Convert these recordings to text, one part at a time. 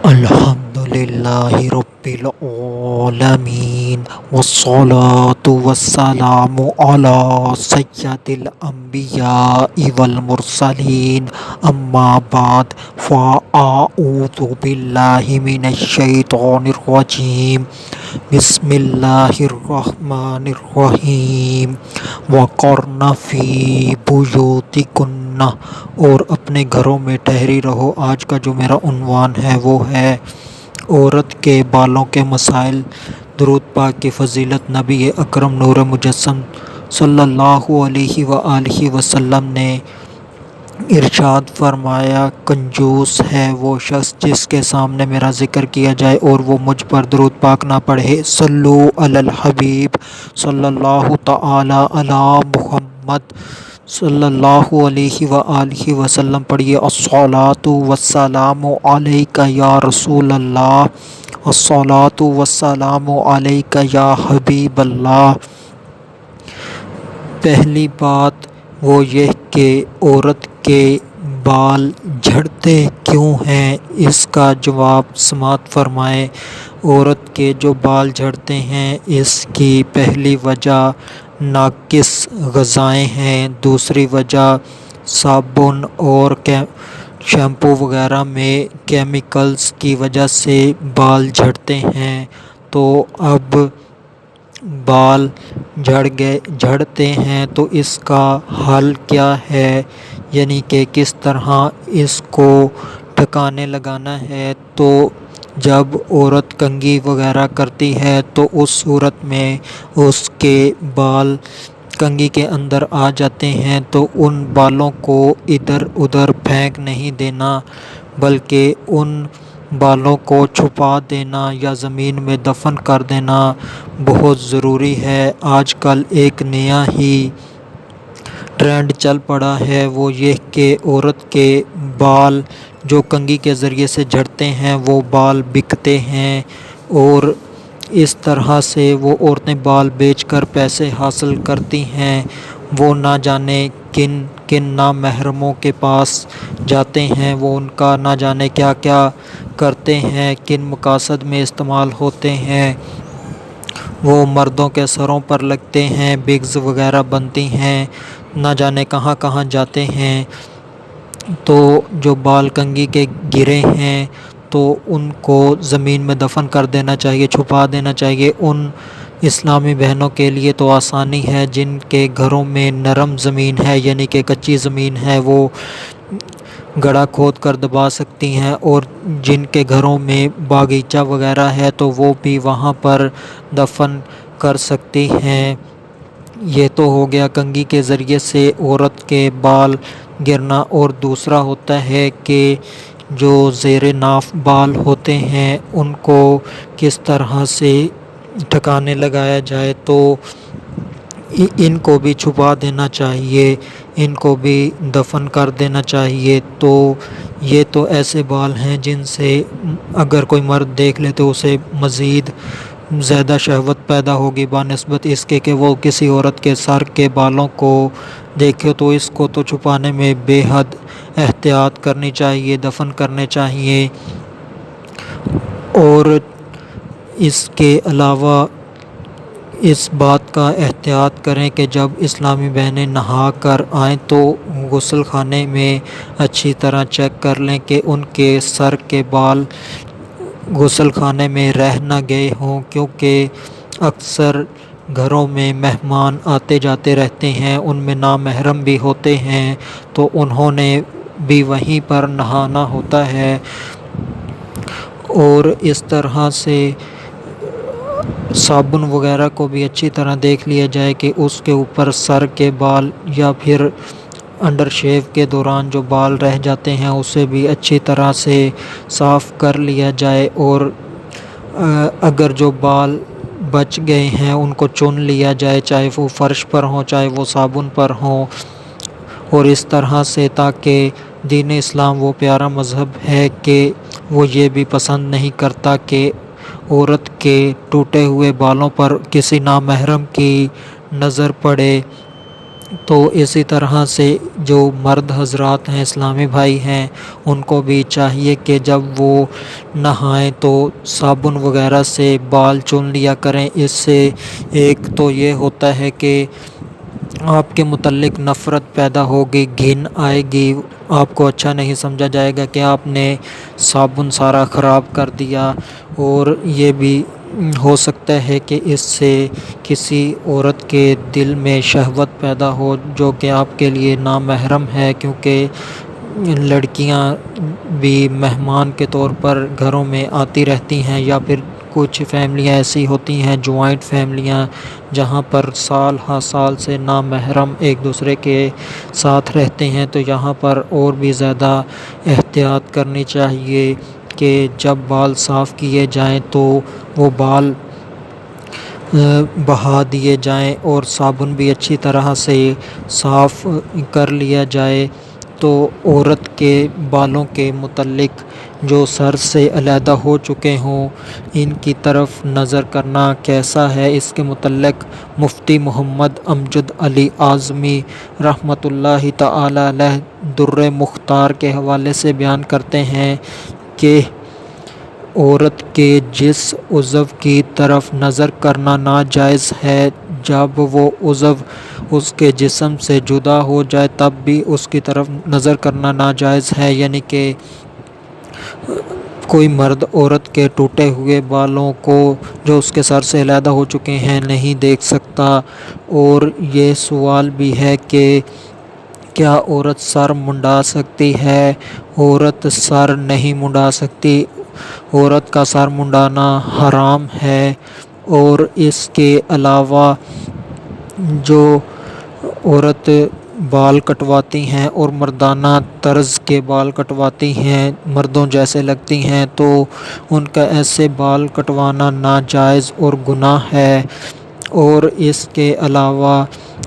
الحمدللہ رب العالمین والصلاة والسلام علی سید الانبیاء والمرسلین اما بعد فاعوذ باللہ من الشیطان الرجیم بسم اللہ الرحمن الرحیم وقرن فی بیوتکن اور اپنے گھروں میں ٹھہری رہو۔ آج کا جو میرا عنوان ہے وہ ہے عورت کے بالوں کے مسائل۔ درود پاک کی فضیلت نبی اکرم نور مجسم صلی اللہ علیہ وآلہ وسلم نے ارشاد فرمایا، کنجوس ہے وہ شخص جس کے سامنے میرا ذکر کیا جائے اور وہ مجھ پر درود پاک نہ پڑھے۔ صلو علی الحبیب صلی اللہ تعالی علی محمد صلی اللہ علیہ وآلہ وسلم پڑھیے۔ الصلاۃ والسلام علیک یا رسول اللہ، الصلاۃ والسلام علیک یا حبیب اللہ۔ پہلی بات وہ یہ کہ عورت کے بال جھڑتے کیوں ہیں، اس کا جواب سماعت فرمائیں۔ عورت کے جو بال جھڑتے ہیں اس کی پہلی وجہ ناقص غذائیں ہیں، دوسری وجہ صابن اور شیمپو وغیرہ میں کیمیکلز کی وجہ سے بال جھڑتے ہیں۔ تو اب بال جھڑتے ہیں تو اس کا حل کیا ہے، یعنی کہ کس طرح اس کو ٹھکانے لگانا ہے۔ تو جب عورت کنگھی وغیرہ کرتی ہے تو اس صورت میں اس کے بال کنگھی کے اندر آ جاتے ہیں، تو ان بالوں کو ادھر ادھر پھینک نہیں دینا، بلکہ ان بالوں کو چھپا دینا یا زمین میں دفن کر دینا بہت ضروری ہے۔ آج کل ایک نیا ہی ٹرینڈ چل پڑا ہے، وہ یہ کہ عورت کے بال جو کنگھی کے ذریعے سے جھڑتے ہیں وہ بال بکتے ہیں، اور اس طرح سے وہ عورتیں بال بیچ کر پیسے حاصل کرتی ہیں۔ وہ نہ جانے کن کن نامحرموں کے پاس جاتے ہیں، وہ ان کا نہ جانے کیا کیا کرتے ہیں، کن مقاصد میں استعمال ہوتے ہیں۔ وہ مردوں کے سروں پر لگتے ہیں، بگز وغیرہ بنتی ہیں، نہ جانے کہاں کہاں جاتے ہیں۔ تو جو بال کنگھی کے گرے ہیں تو ان کو زمین میں دفن کر دینا چاہیے، چھپا دینا چاہیے۔ ان اسلامی بہنوں کے لیے تو آسانی ہے جن کے گھروں میں نرم زمین ہے، یعنی کہ کچی زمین ہے، وہ گڑھا کھود کر دبا سکتی ہیں، اور جن کے گھروں میں باغیچہ وغیرہ ہے تو وہ بھی وہاں پر دفن کر سکتی ہیں۔ یہ تو ہو گیا کنگھی کے ذریعے سے عورت کے بال گرنا، اور دوسرا ہوتا ہے کہ جو زیر ناف بال ہوتے ہیں ان کو کس طرح سے ٹھکانے لگایا جائے۔ تو ان کو بھی چھپا دینا چاہیے، ان کو بھی دفن کر دینا چاہیے۔ تو یہ تو ایسے بال ہیں جن سے اگر کوئی مرد دیکھ لے تو اسے مزید زیادہ شہوت پیدا ہوگی بنسبت اس کے کہ وہ کسی عورت کے سر کے بالوں کو دیکھے۔ تو اس کو تو چھپانے میں بے حد احتیاط کرنی چاہیے، دفن کرنے چاہیے۔ اور اس کے علاوہ اس بات کا احتیاط کریں کہ جب اسلامی بہنیں نہا کر آئیں تو غسل خانے میں اچھی طرح چیک کر لیں کہ ان کے سر کے بال غسل خانے میں رہ نہ گئے ہوں، کیونکہ اکثر گھروں میں مہمان آتے جاتے رہتے ہیں، ان میں نامحرم بھی ہوتے ہیں، تو انہوں نے بھی وہیں پر نہانا ہوتا ہے۔ اور اس طرح سے صابن وغیرہ کو بھی اچھی طرح دیکھ لیا جائے کہ اس کے اوپر سر کے بال یا پھر انڈر شیو کے دوران جو بال رہ جاتے ہیں اسے بھی اچھی طرح سے صاف کر لیا جائے، اور اگر جو بال بچ گئے ہیں ان کو چن لیا جائے، چاہے وہ فرش پر ہوں چاہے وہ صابن پر ہوں۔ اور اس طرح سے تاکہ دین اسلام وہ پیارا مذہب ہے کہ وہ یہ بھی پسند نہیں کرتا کہ عورت کے ٹوٹے ہوئے بالوں پر کسی نامحرم کی نظر پڑے۔ تو اسی طرح سے جو مرد حضرات ہیں، اسلامی بھائی ہیں، ان کو بھی چاہیے کہ جب وہ نہائیں تو صابن وغیرہ سے بال چن لیا کریں۔ اس سے ایک تو یہ ہوتا ہے کہ آپ کے متعلق نفرت پیدا ہوگی، گھن آئے گی، آپ کو اچھا نہیں سمجھا جائے گا کہ آپ نے صابن سارا خراب کر دیا۔ اور یہ بھی ہو سکتا ہے کہ اس سے کسی عورت کے دل میں شہوت پیدا ہو جو کہ آپ کے لیے نامحرم ہے، کیونکہ لڑکیاں بھی مہمان کے طور پر گھروں میں آتی رہتی ہیں، یا پھر کچھ فیملیاں ایسی ہوتی ہیں جوائنٹ فیملیاں جہاں پر سال ہر سال سے نامحرم ایک دوسرے کے ساتھ رہتے ہیں، تو یہاں پر اور بھی زیادہ احتیاط کرنی چاہیے کہ جب بال صاف کیے جائیں تو وہ بال بہا دیے جائیں اور صابن بھی اچھی طرح سے صاف کر لیا جائے۔ تو عورت کے بالوں کے متعلق جو سر سے علیحدہ ہو چکے ہوں ان کی طرف نظر کرنا کیسا ہے، اس کے متعلق مفتی محمد امجد علی اعظمی رحمۃ اللہ تعالی علیہ در مختار کے حوالے سے بیان کرتے ہیں کہ عورت کے جس عضو کی طرف نظر کرنا ناجائز ہے، جب وہ عضو اس کے جسم سے جدا ہو جائے تب بھی اس کی طرف نظر کرنا ناجائز ہے، یعنی کہ کوئی مرد عورت کے ٹوٹے ہوئے بالوں کو جو اس کے سر سے علیحدہ ہو چکے ہیں نہیں دیکھ سکتا۔ اور یہ سوال بھی ہے کہ کیا عورت سر منڈا سکتی ہے؟ عورت سر نہیں منڈا سکتی، عورت کا سر منڈانا حرام ہے۔ اور اس کے علاوہ جو عورت بال کٹواتی ہیں اور مردانہ طرز کے بال کٹواتی ہیں، مردوں جیسے لگتی ہیں، تو ان کا ایسے بال کٹوانا ناجائز اور گناہ ہے۔ اور اس کے علاوہ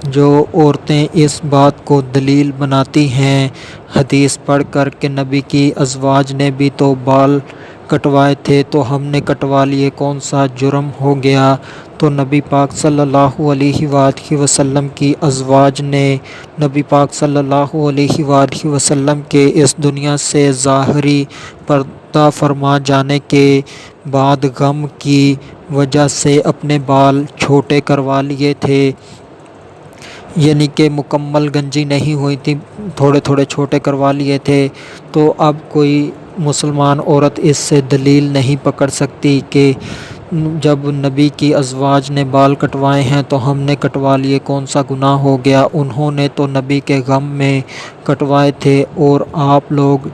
جو عورتیں اس بات کو دلیل بناتی ہیں حدیث پڑھ کر کہ نبی کی ازواج نے بھی تو بال کٹوائے تھے تو ہم نے کٹوا لیے، کون سا جرم ہو گیا؟ تو نبی پاک صلی اللہ علیہ وآلہ وسلم کی ازواج نے نبی پاک صلی اللہ علیہ وآلہ وسلم کے اس دنیا سے ظاہری پردہ فرما جانے کے بعد غم کی وجہ سے اپنے بال چھوٹے کروا لیے تھے، یعنی کہ مکمل گنجی نہیں ہوئی تھی، تھوڑے تھوڑے چھوٹے کروا لیے تھے۔ تو اب کوئی مسلمان عورت اس سے دلیل نہیں پکڑ سکتی کہ جب نبی کی ازواج نے بال کٹوائے ہیں تو ہم نے کٹوا لیے، کون سا گناہ ہو گیا؟ انہوں نے تو نبی کے غم میں کٹوائے تھے، اور آپ لوگ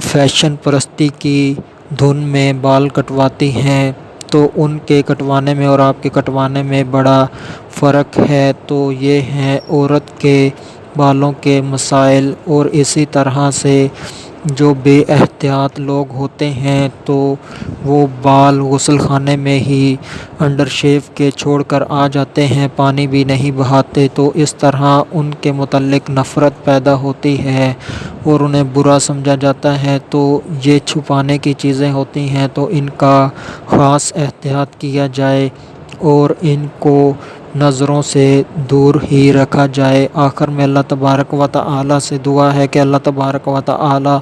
فیشن پرستی کی دھن میں بال کٹواتی ہیں، تو ان کے کٹوانے میں اور آپ کے کٹوانے میں بڑا فرق ہے۔ تو یہ ہیں عورت کے بالوں کے مسائل۔ اور اسی طرح سے جو بے احتیاط لوگ ہوتے ہیں تو وہ بال غسل خانے میں ہی انڈر شیو کے چھوڑ کر آ جاتے ہیں، پانی بھی نہیں بہاتے، تو اس طرح ان کے متعلق نفرت پیدا ہوتی ہے اور انہیں برا سمجھا جاتا ہے۔ تو یہ چھپانے کی چیزیں ہوتی ہیں تو ان کا خاص احتیاط کیا جائے اور ان کو نظروں سے دور ہی رکھا جائے۔ آخر میں اللہ تبارک و تعالی سے دعا ہے کہ اللہ تبارک و تعالی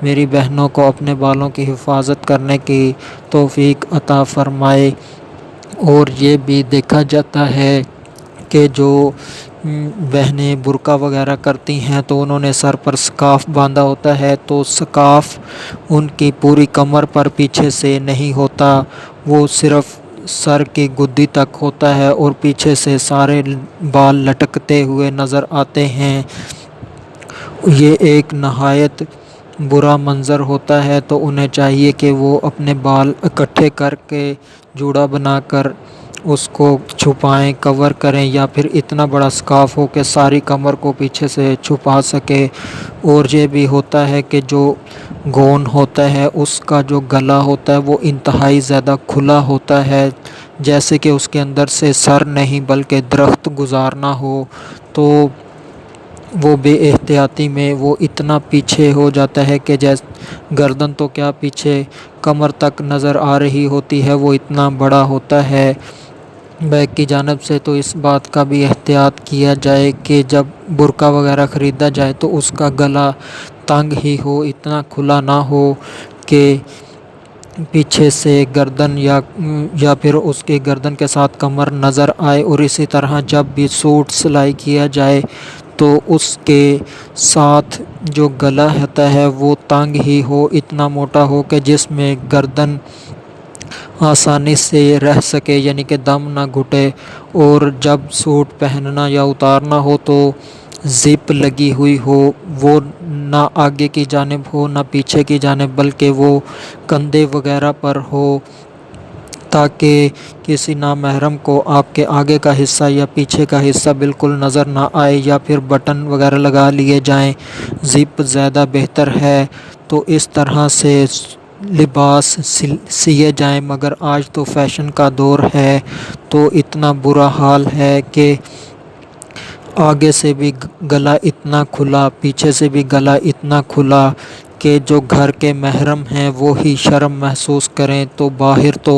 میری بہنوں کو اپنے بالوں کی حفاظت کرنے کی توفیق عطا فرمائے۔ اور یہ بھی دیکھا جاتا ہے کہ جو بہنیں برقع وغیرہ کرتی ہیں تو انہوں نے سر پر سکارف باندھا ہوتا ہے، تو سکارف ان کی پوری کمر پر پیچھے سے نہیں ہوتا، وہ صرف سر کی گدی تک ہوتا ہے اور پیچھے سے سارے بال لٹکتے ہوئے نظر آتے ہیں۔ یہ ایک نہایت برا منظر ہوتا ہے، تو انہیں چاہیے کہ وہ اپنے بال اکٹھے کر کے جوڑا بنا کر اس کو چھپائیں، کور کریں، یا پھر اتنا بڑا سکارف ہو کہ ساری کمر کو پیچھے سے چھپا سکے۔ اور یہ بھی ہوتا ہے کہ جو گون ہوتا ہے اس کا جو گلا ہوتا ہے وہ انتہائی زیادہ کھلا ہوتا ہے، جیسے کہ اس کے اندر سے سر نہیں بلکہ درخت گزارنا ہو، تو وہ بے احتیاطی میں وہ اتنا پیچھے ہو جاتا ہے کہ گردن تو کیا پیچھے کمر تک نظر آ رہی ہوتی ہے، وہ اتنا بڑا ہوتا ہے۔ بیگ کی جانب سے تو اس بات کا بھی احتیاط کیا جائے کہ جب برقع وغیرہ خریدا جائے تو اس کا گلا تنگ ہی ہو، اتنا کھلا نہ ہو کہ پیچھے سے گردن یا پھر اس کی گردن کے ساتھ کمر نظر آئے۔ اور اسی طرح جب بھی سوٹ سلائی کیا جائے تو اس کے ساتھ جو گلا ہوتا ہے وہ تنگ ہی ہو، اتنا موٹا ہو کہ جس میں گردن آسانی سے رہ سکے، یعنی کہ دم نہ گھٹے۔ اور جب سوٹ پہننا یا اتارنا ہو تو زپ لگی ہوئی ہو، وہ نہ آگے کی جانب ہو نہ پیچھے کی جانب، بلکہ وہ کندھے وغیرہ پر ہو، تاکہ کسی نامحرم کو آپ کے آگے کا حصہ یا پیچھے کا حصہ بالکل نظر نہ آئے، یا پھر بٹن وغیرہ لگا لیے جائیں۔ زپ زیادہ بہتر ہے، تو اس طرح سے لباس سیے جائیں۔ مگر آج تو فیشن کا دور ہے، تو اتنا برا حال ہے کہ آگے سے بھی گلا اتنا کھلا، پیچھے سے بھی گلا اتنا کھلا کہ جو گھر کے محرم ہیں وہ ہی شرم محسوس کریں، تو باہر تو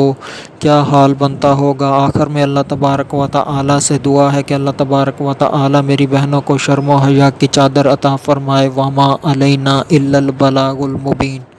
کیا حال بنتا ہوگا۔ آخر میں اللہ تبارک و تعالی سے دعا ہے کہ اللہ تبارک و تعالی میری بہنوں کو شرم و حیا کی چادر عطا فرمائے۔ وما علینا الا البلاغ المبین۔